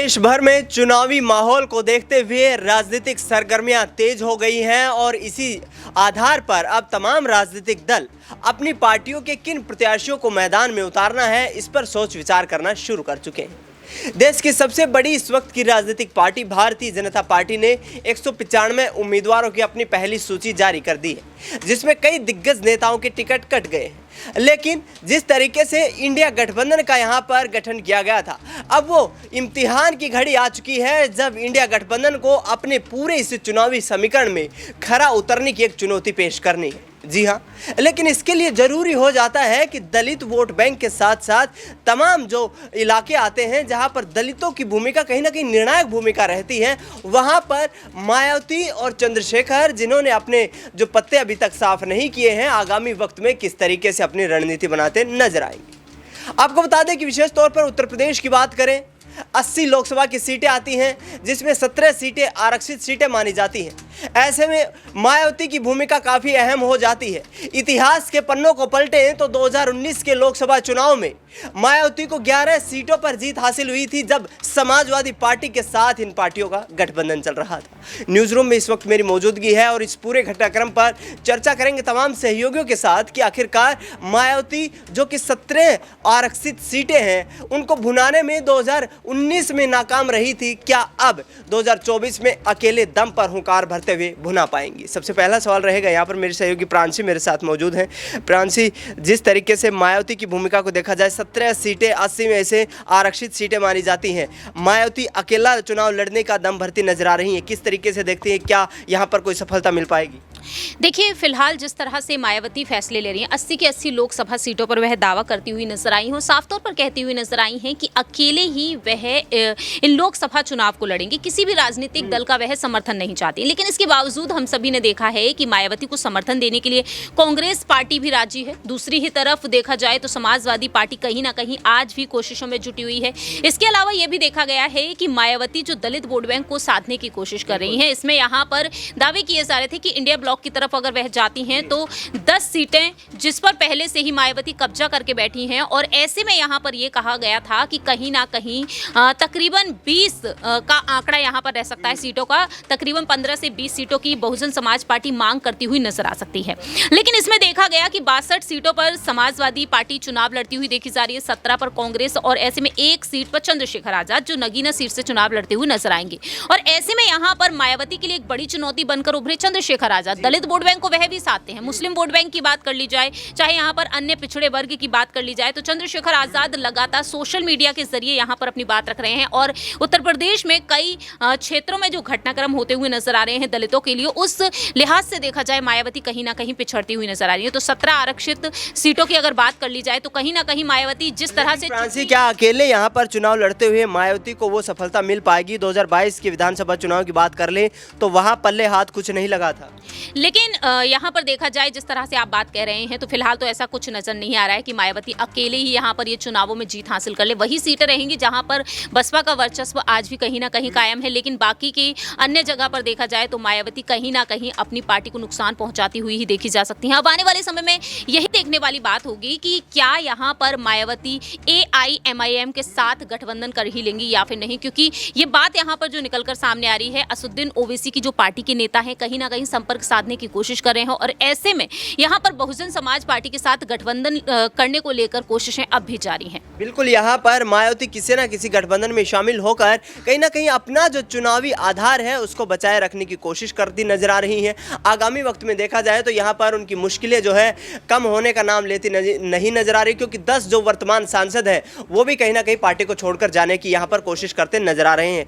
देश भर में चुनावी माहौल को देखते हुए राजनीतिक सरगर्मियां तेज हो गई हैं और इसी आधार पर अब तमाम राजनीतिक दल अपनी पार्टियों के किन प्रत्याशियों को मैदान में उतारना है इस पर सोच विचार करना शुरू कर चुके हैं। देश की सबसे बड़ी इस वक्त की राजनीतिक पार्टी भारतीय जनता पार्टी ने 195 उम्मीदवारों की अपनी पहली सूची जारी कर दी है, जिसमें कई दिग्गज नेताओं के टिकट कट गए हैं। लेकिन जिस तरीके से इंडिया गठबंधन का यहां पर गठन किया गया था, अब वो इम्तिहान की घड़ी आ चुकी है जब इंडिया गठबंधन को अपने पूरे इस चुनावी समीकरण में खरा उतरने की एक चुनौती पेश करनी है। जी हाँ, लेकिन इसके लिए जरूरी हो जाता है कि दलित वोट बैंक के साथ साथ तमाम जो इलाके आते हैं जहां पर दलितों की भूमिका कहीं ना कहीं निर्णायक भूमिका रहती है, वहां पर मायावती और चंद्रशेखर, जिन्होंने अपने जो पत्ते अभी तक साफ नहीं किए हैं, आगामी वक्त में किस तरीके से अपनी रणनीति बनाते नजर आएंगे। आपको बता दें कि विशेष तौर पर उत्तर प्रदेश की बात करें, 80 लोकसभा की सीटें आती हैं, जिसमें 17 सीटें आरक्षित सीटें मानी जाती हैं। ऐसे में मायावती की भूमिका काफ़ी अहम हो जाती है। इतिहास के पन्नों को पलटें तो 2019 के लोकसभा चुनाव में मायावती को 11 सीटों पर जीत हासिल हुई थी, जब समाजवादी पार्टी के साथ इन पार्टियों का गठबंधन चल रहा था। न्यूज़ रूम में इस वक्त मेरी मौजूदगी है और इस पूरे घटनाक्रम पर चर्चा करेंगे तमाम सहयोगियों के साथ कि आखिरकार मायावती जो कि 17 आरक्षित सीटें हैं, उनको भुनाने में 2019 में नाकाम रही थी, क्या अब 2024 में अकेले दम पर हुंकार भरते हुए भुना पाएंगी? सबसे पहला सवाल रहेगा। यहाँ पर मेरे सहयोगी प्रांशी मेरे साथ मौजूद हैं। प्रांशी, जिस तरीके से मायावती की भूमिका को देखा जाए, 17 सीटें 80 में से आरक्षित सीटें मानी जाती हैं, मायावती अकेला चुनाव लड़ने का दम भरती नजर आ रही हैं, किस तरीके से देखती हैं, क्या यहाँ पर कोई सफलता मिल पाएगी? देखिए, फिलहाल जिस तरह से मायावती फैसले ले रही हैं, 80 की 80 लोकसभा सीटों पर वह दावा करती हुई नजर आई हैं, साफ तौर पर कहती हुई नजर आई हैं कि अकेले ही वह इन लोकसभा चुनाव को लड़ेंगी, किसी भी राजनीतिक दल का वह समर्थन नहीं चाहती। लेकिन इसके बावजूद हम सभी ने देखा है कि मायावती को समर्थन देने के लिए कांग्रेस पार्टी भी राजी है। दूसरी ही तरफ देखा जाए तो समाजवादी पार्टी कहीं ना कहीं आज भी कोशिशों में जुटी हुई है। इसके अलावा यह भी देखा गया है कि मायावती जो दलित वोट बैंक को साधने की कोशिश कर रही हैं, इसमें यहाँ पर दावे किए जा रहे थे कि इंडिया ब्लॉक की तरफ अगर वह जाती हैं तो 10 सीटें जिस पर पहले से ही मायावती कब्जा करके बैठी हैं, और ऐसे में यहाँ पर यह कहा गया था कि कहीं ना कहीं तकरीबन 20 का आंकड़ा यहाँ पर रह सकता है सीटों का। तकरीबन 15 से 20 सीटों की बहुजन समाज पार्टी मांग करती हुई नजर आ सकती है। लेकिन इसमें देखा गया कि 62 सीटों पर समाजवादी पार्टी चुनाव लड़ती हुई देखी जा रही है, 17 पर कांग्रेस, और ऐसे में 1 सीट पर चंद्रशेखर आजाद जो नगीना सीट से चुनाव लड़ते हुए नजर आएंगे। और ऐसे में यहाँ पर मायावती के लिए एक बड़ी चुनौती बनकर उभरे चंद्रशेखर आजाद। दलित वोट बैंक को वह भी साधते हैं। मुस्लिम वोट बैंक की बात कर ली जाए, चाहे यहाँ पर अन्य पिछड़े वर्ग की बात कर ली जाए, तो चंद्रशेखर आजाद लगातार सोशल मीडिया के जरिए यहाँ पर अपनी बात रख रहे हैं। और उत्तर प्रदेश में कई क्षेत्रों में जो घटनाक्रम होते हुए नजर आ रहे हैं दलितों के लिए, उस लिहाज से देखा जाए मायावती कहीं ना कहीं पिछड़ती हुई नजर आ रही है। तो 17 आरक्षित सीटों की अगर बात कर ली जाए तो कहीं ना कहीं मायावती जिस तरह से क्या अकेले यहाँ पर चुनाव लड़ते हुए मायावती को वो सफलता मिल पाएगी? 2022 के विधानसभा चुनाव की बात कर ले तो वहां पल्ले हाथ कुछ नहीं लगा था। लेकिन यहाँ पर देखा जाए जिस तरह से आप बात कह रहे हैं, तो फिलहाल तो ऐसा कुछ नजर नहीं आ रहा है कि मायावती अकेले ही यहाँ पर ये चुनावों में जीत हासिल कर ले। वही सीटें रहेंगी जहाँ पर बसपा का वर्चस्व आज भी कहीं ना कहीं कायम है। लेकिन बाकी की अन्य जगह पर देखा जाए तो मायावती कहीं ना कहीं अपनी पार्टी को नुकसान पहुंचाती हुई ही देखी जा सकती है। अब आने वाले समय में यही देखने वाली बात होगी कि क्या यहाँ पर मायावती AIMIM के साथ गठबंधन कर ही लेंगी या फिर नहीं, क्योंकि ये बात यहाँ पर जो निकलकर सामने आ रही है, असदुद्दीन ओवैसी की जो पार्टी के नेता है कहीं ना कहीं संपर्क साधने की कोशिश कर रहे हैं, और ऐसे में यहाँ पर बहुजन समाज पार्टी के साथ गठबंधन करने को लेकर कोशिशें अब भी जारी हैं। बिल्कुल, यहाँ पर मायावती किसी न किसी गठबंधन में शामिल होकर कहीं ना कहीं अपना जो चुनावी आधार है उसको बचाए रखने की कोशिश करती नजर आ रही हैं। आगामी वक्त में देखा जाए तो यहाँ पर उनकी मुश्किलें जो है कम होने का नाम लेती नहीं नजर आ रही, क्योंकि 10 जो वर्तमान सांसद हैं वो भी कहीं ना कहीं पार्टी को छोड़कर जाने की यहाँ पर कोशिश करते नजर आ रहे हैं।